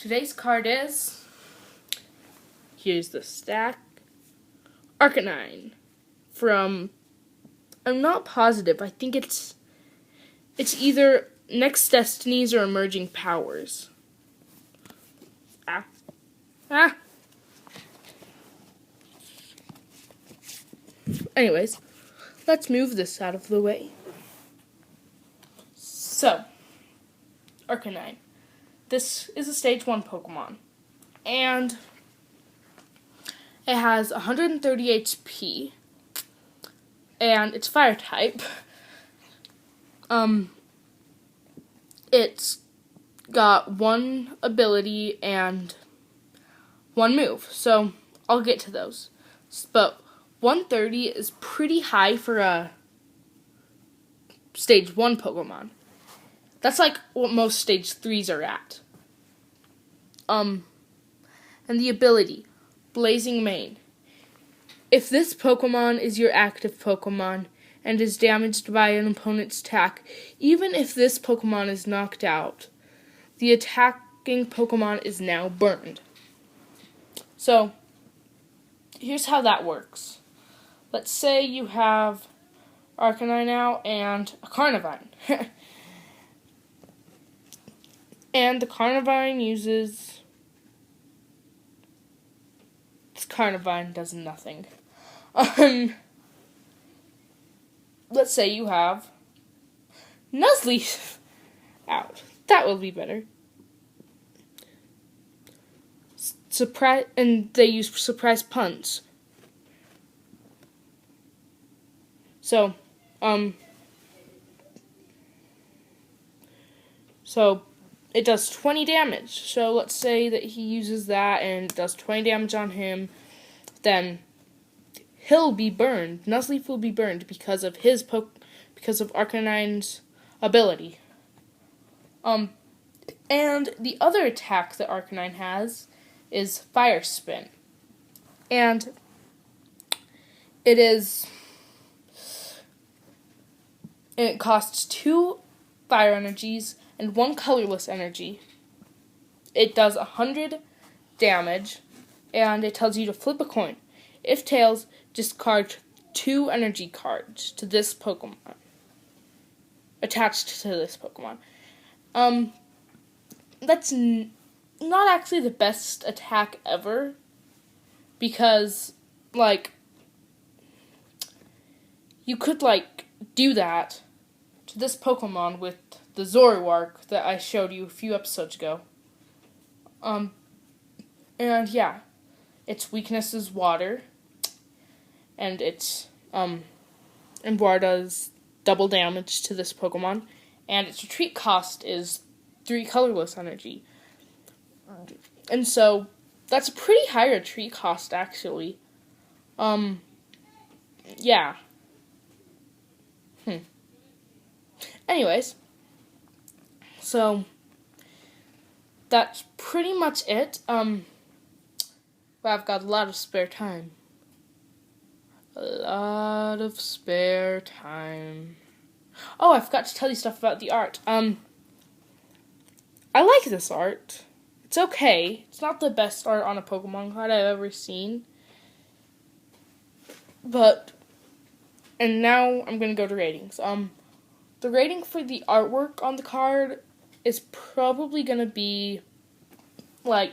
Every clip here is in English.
today's card is, here's the stack, arcanIne from, I'm not positive, I think it's either Next Destinies or Emerging Powers. Anyways, let's move this out of the way. So, arcanIne. This is a Stage 1 Pokemon. And it has 130 HP. And it's Fire type. It's got one ability and one move. So, I'll get to those. But 130 is pretty high for a Stage 1 Pokemon. That's like what most Stage 3s are at. And the ability, Blazing Mane. If this Pokemon is your active Pokemon and is damaged by an opponent's attack, even if this Pokemon is knocked out, the attacking Pokemon is now burned. So, here's how that works. Let's say you have arcanIne out and a Carnivine. And the Carnivine uses... This Carnivine does nothing. Let's say you have Nuzleaf out. That will be better. And they use Surprise Punch. So it does 20 damage. So let's say that he uses that and it does 20 damage on him. Then he'll be burned. Nuzleaf will be burned because of arcanine's ability. And the other attack that arcanIne has is Fire Spin. And it costs 2 fire energies and 1 colorless energy. It does 100 damage, and it tells you to flip a coin. If tails, discard 2 energy cards to this Pokemon. Attached to this Pokemon. That's not actually the best attack ever, because, you could, do that to this Pokemon with the Zoroark that I showed you a few episodes ago. And yeah, its weakness is water, and and water does double damage to this Pokemon, and its retreat cost is 3 colorless energy. And so, that's a pretty high retreat cost, actually. Yeah. Anyways, so that's pretty much it. Well, I've got a lot of spare time. Oh, I forgot to tell you stuff about the art. I like this art. It's okay. It's not the best art on a Pokemon card I've ever seen. And now I'm gonna go to ratings. The rating for the artwork on the card is probably going to be, a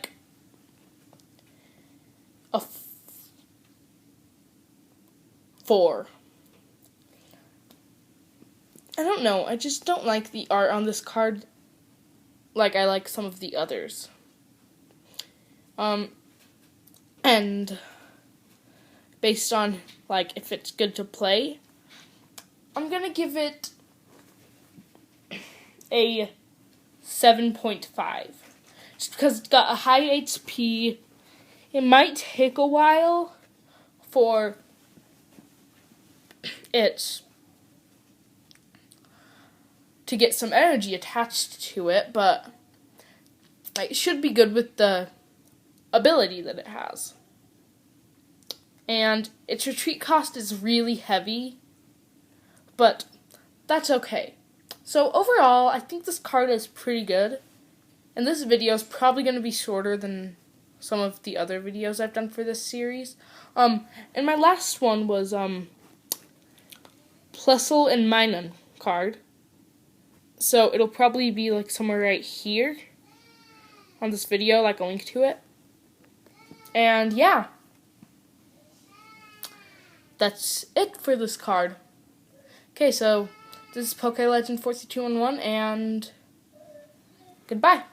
4. I don't know, I just don't like the art on this card like I like some of the others. And based on, if it's good to play, I'm going to give it a 7.5. Just because it's got a high HP. It might take a while for it to get some energy attached to it, but it should be good with the ability that it has. And its retreat cost is really heavy, but that's okay. So overall, I think this card is pretty good. And this video is probably going to be shorter than some of the other videos I've done for this series. And my last one was Plessel and Minun card. So it'll probably be like somewhere right here on this video, like a link to it. And yeah, that's it for this card. Okay, so this is Poke Legend 4211, and goodbye.